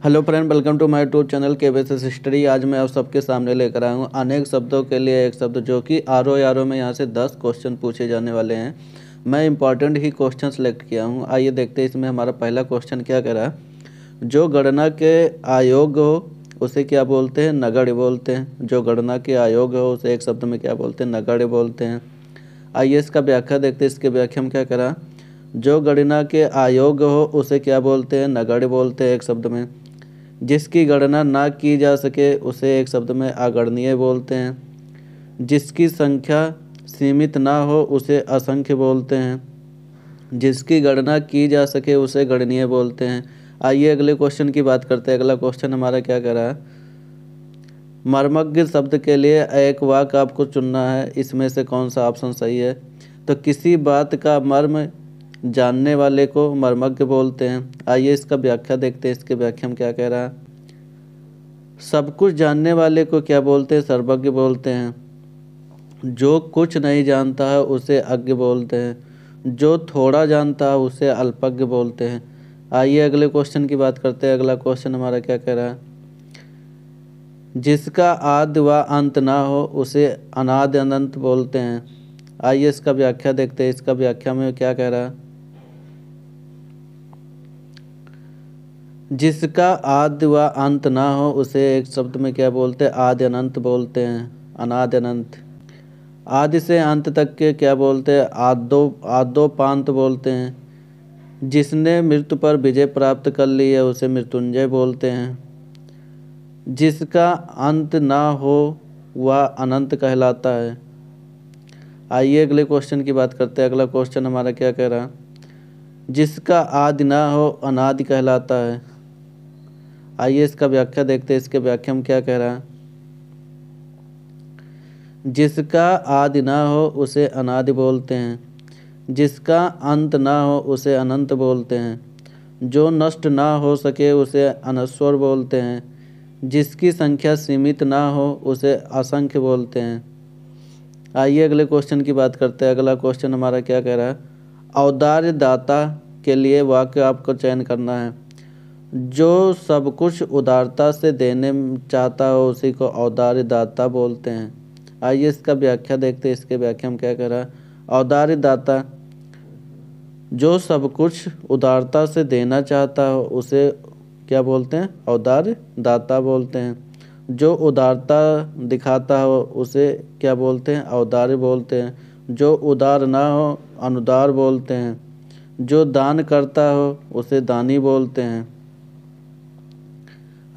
Hello friend, welcome to my YouTube channel KBS history. आज मैं आप सबके सामने लेकर आया हूँ अनेक शब्दों के लिए एक शब्द, जो कि आर ओ में यहाँ से 10 क्वेश्चन पूछे जाने वाले हैं। मैं इंपॉर्टेंट ही क्वेश्चन सेलेक्ट किया हूँ। आइए देखते हैं इसमें हमारा पहला क्वेश्चन क्या कह रहा है। जो गणना के आयोग हो उसे क्या बोलते हैं? नगण्य बोलते हैं। जो गणना के आयोग हो उसे एक शब्द में क्या बोलते हैं? नगण्य बोलते हैं। आइए इसका व्याख्या देखते हैं। इसके व्याख्या में क्या करा, जो गणना के आयोग हो उसे क्या बोलते हैं? नगण्य बोलते हैं एक शब्द में। जिसकी गणना ना की जा सके उसे एक शब्द में अगणनीय बोलते हैं। जिसकी संख्या सीमित ना हो उसे असंख्य बोलते हैं। जिसकी गणना की जा सके उसे गणनीय बोलते हैं। आइए अगले क्वेश्चन की बात करते हैं। अगला क्वेश्चन हमारा क्या कह रहा है, मर्मज्ञ शब्द के लिए एक वाक्य आपको चुनना है। इसमें से कौन सा ऑप्शन सही है? तो किसी बात का मर्म जानने वाले को मर्मज्ञ बोलते हैं। आइए इसका व्याख्या देखते हैं। इसके व्याख्या में क्या कह रहा है, सब कुछ जानने वाले को क्या बोलते हैं? सर्वज्ञ बोलते हैं। जो कुछ नहीं जानता है उसे अज्ञ बोलते हैं। जो थोड़ा जानता है उसे अल्पज्ञ बोलते हैं। आइए अगले क्वेश्चन की बात करते हैं। अगला क्वेश्चन हमारा क्या कह रहा है, जिसका आदि व अंत ना हो उसे अनादि अनंत बोलते हैं। आइए इसका व्याख्या देखते हैं। इसका व्याख्या में क्या कह रहा है, जिसका आदि व अंत ना हो उसे एक शब्द में क्या बोलते हैं? आदि अनंत बोलते हैं, अनादि अनंत। आदि से अंत तक के क्या बोलते हैं? आदोपांत बोलते हैं। जिसने मृत्यु पर विजय प्राप्त कर ली है उसे मृत्युंजय बोलते हैं। जिसका अंत ना हो वह अनंत कहलाता है। आइए अगले क्वेश्चन की बात करते हैं। अगला क्वेश्चन हमारा क्या कह रहा है, जिसका आदि ना हो अनादि कहलाता है। आइए इसका व्याख्या देखते हैं। इसके व्याख्या में क्या कह रहा है, जिसका आदि ना हो उसे अनादि बोलते हैं। जिसका अंत ना हो उसे अनंत बोलते हैं। जो नष्ट ना हो सके उसे अनश्वर बोलते हैं। जिसकी संख्या सीमित ना हो उसे असंख्य बोलते हैं। आइए अगले क्वेश्चन की बात करते हैं। अगला क्वेश्चन हमारा क्या कह रहा है, औदार्य दाता के लिए वाक्य आपको चयन करना है। जो सब कुछ उदारता से देने चाहता हो उसी को औदार्य दाता बोलते हैं। आइए इसका व्याख्या देखते हैं। इसके व्याख्या में क्या कह रहा है, औदार्य दाता जो सब कुछ उदारता से देना चाहता हो उसे क्या बोलते हैं? औदार्य दाता बोलते हैं। जो उदारता दिखाता हो उसे क्या बोलते हैं? औदार्य बोलते हैं। जो उदार ना हो अनुदार बोलते हैं। जो दान करता हो उसे दानी बोलते हैं।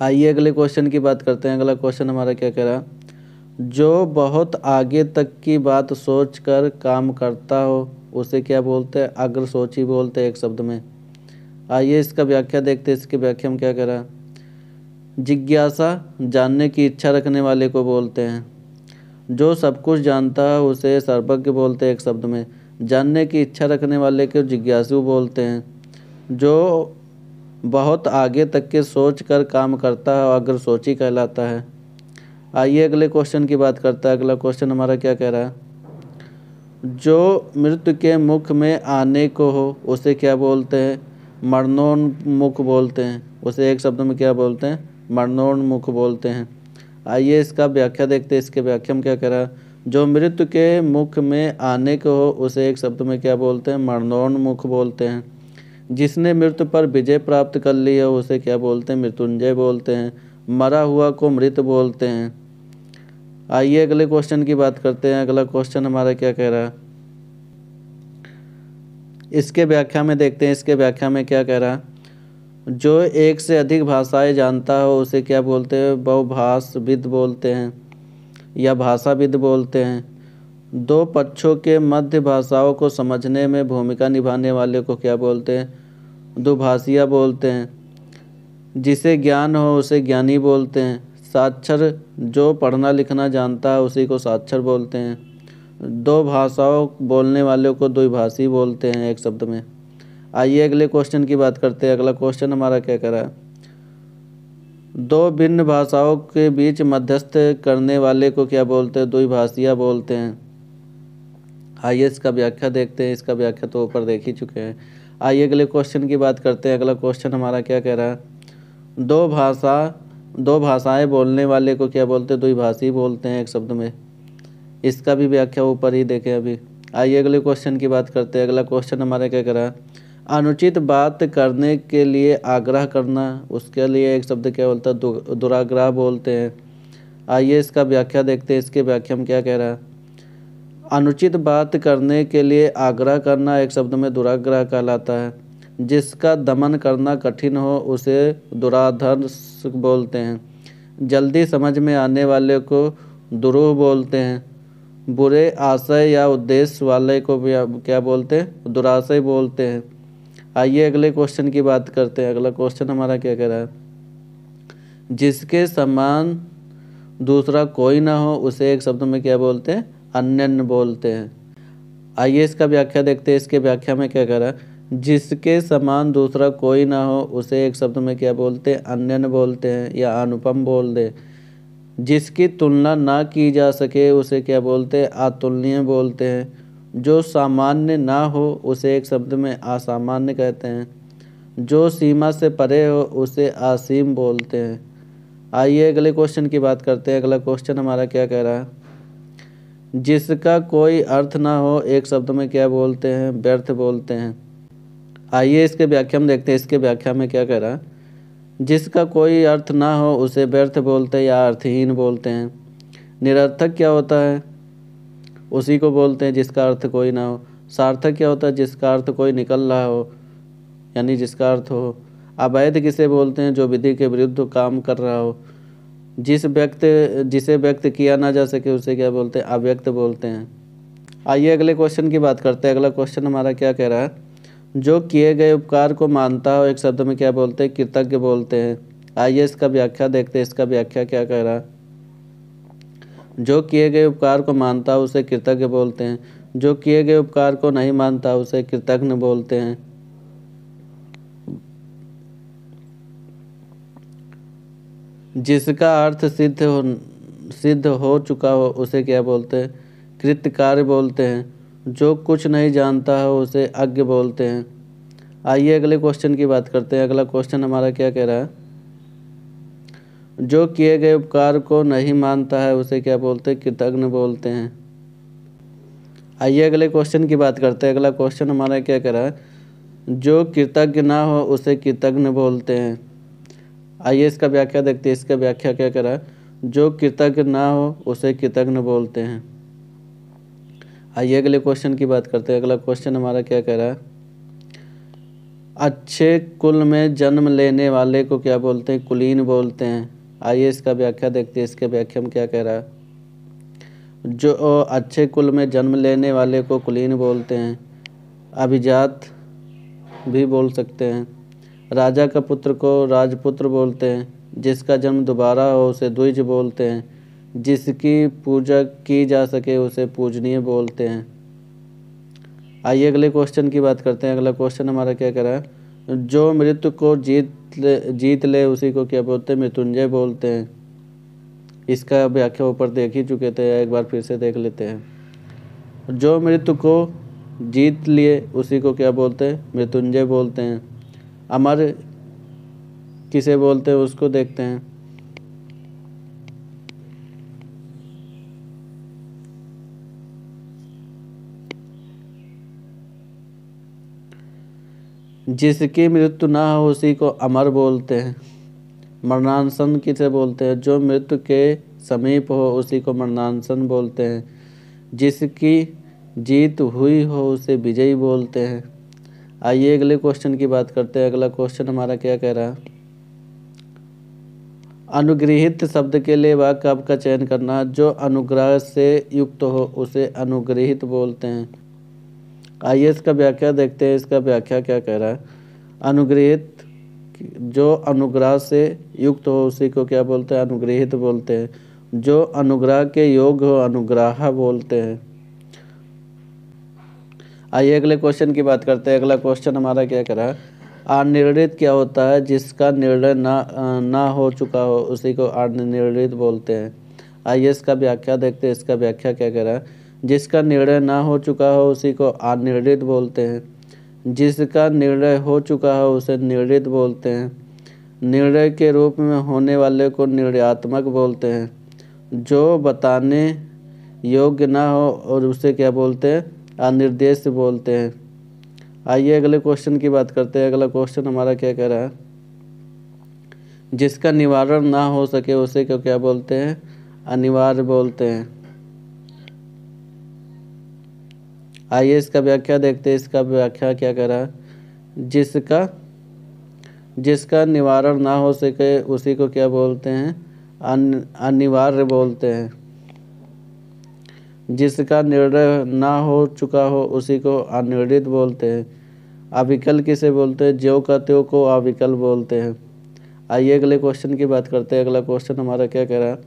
आइए अगले क्वेश्चन की बात करते हैं। अगला क्वेश्चन हमारा क्या कह रहा है, जो बहुत आगे तक की बात सोचकर काम करता हो उसे क्या बोलते हैं? अग्रसोची बोलते हैं एक शब्द में। आइए इसका व्याख्या देखते हैं। इसकी व्याख्या में क्या कह रहा है, जिज्ञासा जानने की इच्छा रखने वाले को बोलते हैं। जो सब कुछ जानता है उसे सर्वज्ञ बोलते हैं एक शब्द में। जानने की इच्छा रखने वाले को जिज्ञासु बोलते हैं। जो बहुत आगे तक के सोच कर काम करता है अग्रसोची कहलाता है। आइए अगले क्वेश्चन की बात करता है। अगला क्वेश्चन हमारा क्या कह रहा है, जो मृत्यु के मुख में आने को हो उसे क्या बोलते हैं? मरणोन्मुख बोलते हैं। उसे एक शब्द में क्या बोलते हैं? मरणोन्मुख बोलते हैं। आइए इसका व्याख्या देखते हैं। इसके व्याख्या में क्या कह रहा है, जो मृत्यु के मुख में आने को हो उसे एक शब्द में क्या बोलते हैं? मरणोन्मुख बोलते हैं। जिसने मृत्यु पर विजय प्राप्त कर ली है उसे क्या बोलते हैं? मृत्युंजय बोलते हैं। मरा हुआ को मृत बोलते हैं। आइए अगले क्वेश्चन की बात करते हैं। अगला क्वेश्चन हमारा क्या कह रहा है, इसके व्याख्या में देखते हैं। इसके व्याख्या में क्या कह रहा है, जो एक से अधिक भाषाएं जानता हो उसे क्या बोलते हैं? बहुभाषाविद बोलते हैं या भाषाविद बोलते हैं। दो पक्षों के मध्य भाषाओं को समझने में भूमिका निभाने वाले को क्या बोलते हैं? दुभाषिया बोलते हैं। जिसे ज्ञान हो उसे ज्ञानी बोलते हैं। साक्षर जो पढ़ना लिखना जानता है उसी को साक्षर बोलते हैं। दो भाषाओं बोलने वाले को द्विभाषी बोलते हैं एक शब्द में। आइए अगले क्वेश्चन की बात करते हैं। अगला क्वेश्चन हमारा क्या कह रहा है, दो भिन्न भाषाओं के बीच मध्यस्थ करने वाले को क्या बोलते हैं? द्विभाषिया बोलते हैं। आइए इसका व्याख्या देखते हैं। इसका व्याख्या तो ऊपर देख ही चुके हैं। आइए अगले क्वेश्चन की बात करते हैं। अगला क्वेश्चन हमारा क्या कह रहा है, दो भाषाएं बोलने वाले को क्या बोलते हैं? द्विभाषी बोलते हैं एक शब्द में। इसका भी व्याख्या ऊपर ही देखें अभी। आइए अगले क्वेश्चन की बात करते हैं। अगला क्वेश्चन हमारा क्या कह रहा है? अनुचित बात करने के लिए आग्रह करना, उसके लिए एक शब्द क्या बोलता है? दुराग्रह बोलते हैं। आइए इसका व्याख्या देखते हैं, इसके व्याख्या में क्या कह रहा है। अनुचित बात करने के लिए आग्रह करना एक शब्द में दुराग्रह कहलाता है। जिसका दमन करना कठिन हो उसे दुराधर्ष बोलते हैं। जल्दी समझ में आने वाले को दुरूह बोलते हैं। बुरे आशय या उद्देश्य वाले को क्या बोलते हैं? दुराशय बोलते हैं। आइए अगले क्वेश्चन की बात करते हैं। अगला क्वेश्चन हमारा क्या कह रहा है? जिसके समान दूसरा कोई ना हो उसे एक शब्द में क्या बोलते हैं? अन्यन्य बोलते हैं। आइए इसका व्याख्या देखते हैं, इसके व्याख्या में क्या कह रहा है। जिसके समान दूसरा कोई ना हो उसे एक शब्द में क्या बोलते हैं? अन्यन्य बोलते हैं या अनुपम बोल दे। जिसकी तुलना ना की जा सके उसे क्या बोलते हैं? अतुलनीय बोलते हैं। जो सामान्य ना हो उसे एक शब्द में असामान्य कहते हैं। जो सीमा से परे हो उसे असीम बोलते हैं। आइए अगले क्वेश्चन की बात करते हैं। अगला क्वेश्चन हमारा क्या कह रहा है? जिसका कोई अर्थ ना हो एक शब्द में क्या बोलते हैं? व्यर्थ बोलते हैं। आइए इसके व्याख्या में देखते हैं, इसके व्याख्या में क्या कह रहा है। जिसका कोई अर्थ ना हो उसे व्यर्थ बोलते हैं या अर्थहीन बोलते हैं। निरर्थक क्या होता है? उसी को बोलते हैं जिसका अर्थ कोई ना हो। सार्थक क्या होता है? जिसका अर्थ कोई निकल रहा हो, यानी जिसका अर्थ हो। अवैध किसे बोलते हैं? जो विधि के विरुद्ध काम कर रहा हो। जिसे व्यक्त किया ना जा सके उसे क्या बोलते हैं? अव्यक्त बोलते हैं। आइए अगले क्वेश्चन की बात करते हैं। अगला क्वेश्चन हमारा क्या कह रहा है? जो किए गए उपकार को मानता हो एक शब्द में क्या बोलते हैं? कृतज्ञ बोलते हैं। आइए इसका व्याख्या देखते हैं, इसका व्याख्या क्या कह रहा है। जो किए गए उपकार को मानता हो उसे कृतज्ञ बोलते हैं। जो किए गए उपकार को नहीं मानता उसे कृतघ्न बोलते हैं। जिसका अर्थ सिद्ध हो चुका हो उसे क्या बोलते हैं? कृतकार्य बोलते हैं। जो कुछ नहीं जानता हो उसे अज्ञ बोलते हैं। आइए अगले क्वेश्चन की बात करते हैं। अगला क्वेश्चन हमारा क्या कह रहा है? जो किए गए उपकार को नहीं मानता है उसे क्या बोलते हैं? कृतघ्न बोलते हैं। आइए अगले क्वेश्चन की बात करते हैं। अगला क्वेश्चन हमारा क्या कह रहा है? जो कृतज्ञ ना हो उसे कृतघ्न बोलते हैं। आइए इसका व्याख्या देखते हैं, इसका व्याख्या क्या कह रहा है। जो कृतज्ञ ना हो उसे कृतघ्न बोलते हैं। आइए अगले क्वेश्चन की बात करते हैं। अगला क्वेश्चन हमारा क्या कह रहा है? अच्छे कुल में जन्म लेने वाले को क्या बोलते हैं? कुलीन बोलते हैं। आइए इसका व्याख्या देखते हैं, इसके व्याख्या में क्या कह रहा है। जो अच्छे कुल में जन्म लेने वाले को कुलीन बोलते हैं। अभिजात भी बोल सकते हैं। राजा का पुत्र को राजपुत्र बोलते हैं। जिसका जन्म दोबारा हो उसे द्विज बोलते हैं। जिसकी पूजा की जा सके उसे पूजनीय बोलते हैं। आइए अगले क्वेश्चन की बात करते हैं। अगला क्वेश्चन हमारा क्या कह रहा है? जो मृत्यु को जीत ले उसी को क्या बोलते हैं? मृत्युंजय बोलते हैं। इसका व्याख्या ऊपर देख ही चुके थे, एक बार फिर से देख लेते हैं। जो मृत्यु को जीत लिए उसी को क्या बोलते हैं? मृत्युंजय बोलते हैं। अमर किसे बोलते हैं उसको देखते हैं। जिसकी मृत्यु ना हो उसी को अमर बोलते हैं। मरणासन किसे बोलते हैं? जो मृत्यु के समीप हो उसी को मरणासन बोलते हैं। जिसकी जीत हुई हो उसे विजयी बोलते हैं। आइए अगले क्वेश्चन की बात करते हैं। अगला क्वेश्चन हमारा क्या कह रहा है? अनुग्रहित शब्द के लिए वाक्य का चयन करना। जो अनुग्रह से युक्त हो उसे अनुग्रहित बोलते हैं। आइए इसका व्याख्या देखते हैं, इसका व्याख्या क्या कह रहा है। अनुग्रहित, जो अनुग्रह से युक्त हो उसी को क्या बोलते हैं? अनुग्रहित बोलते हैं। जो अनुग्रह के योग्य हो अनुग्राह बोलते हैं। आइए अगले क्वेश्चन की बात करते हैं। अगला क्वेश्चन हमारा क्या कह रहा है? अनिर्णित क्या होता है? जिसका निर्णय ना हो चुका हो उसी को अनिर्णित बोलते हैं। आइए इसका व्याख्या देखते हैं, इसका व्याख्या क्या कह रहा है। जिसका निर्णय ना हो चुका हो उसी को अनिर्णित बोलते हैं। जिसका निर्णय हो चुका हो उसे निर्णित बोलते हैं। निर्णय के रूप में होने वाले को निर्णयात्मक बोलते हैं। जो बताने योग्य ना हो और उसे क्या बोलते हैं? अनिर्देश बोलते हैं। आइए अगले क्वेश्चन की बात करते हैं। अगला क्वेश्चन हमारा क्या कह रहा है? जिसका निवारण ना हो सके उसे को क्या बोलते हैं? अनिवार्य बोलते हैं। आइए इसका व्याख्या देखते हैं। इसका व्याख्या क्या कह रहा है? जिसका निवारण ना हो सके उसी को क्या बोलते हैं? अनिवार्य बोलते हैं। जिसका निर्णय ना हो चुका हो उसी को अनिर्णित बोलते हैं। अविकल किसे बोलते हैं? ज्यों का त्यों को अविकल बोलते हैं। आइए अगले क्वेश्चन की बात करते हैं। अगला क्वेश्चन हमारा क्या कह रहा है?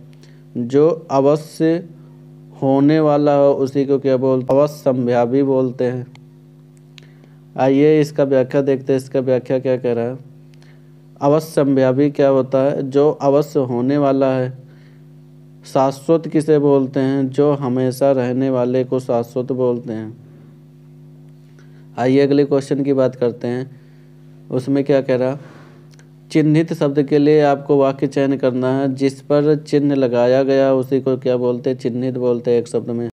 जो अवश्य होने वाला हो उसी को क्या बोलते हैं? अवश्य संभावी बोलते हैं। आइए इसका व्याख्या देखते हैं। इसका व्याख्या क्या कह रहा है? अवश्य संभावी क्या होता है? जो अवश्य होने वाला है। शाश्वत किसे बोलते हैं? जो हमेशा रहने वाले को शाश्वत बोलते हैं। आइए अगले क्वेश्चन की बात करते हैं। उसमें क्या कह रहा? चिन्हित शब्द के लिए आपको वाक्य चयन करना है। जिस पर चिन्ह लगाया गया उसी को क्या बोलते हैं? चिन्हित बोलते हैं एक शब्द में।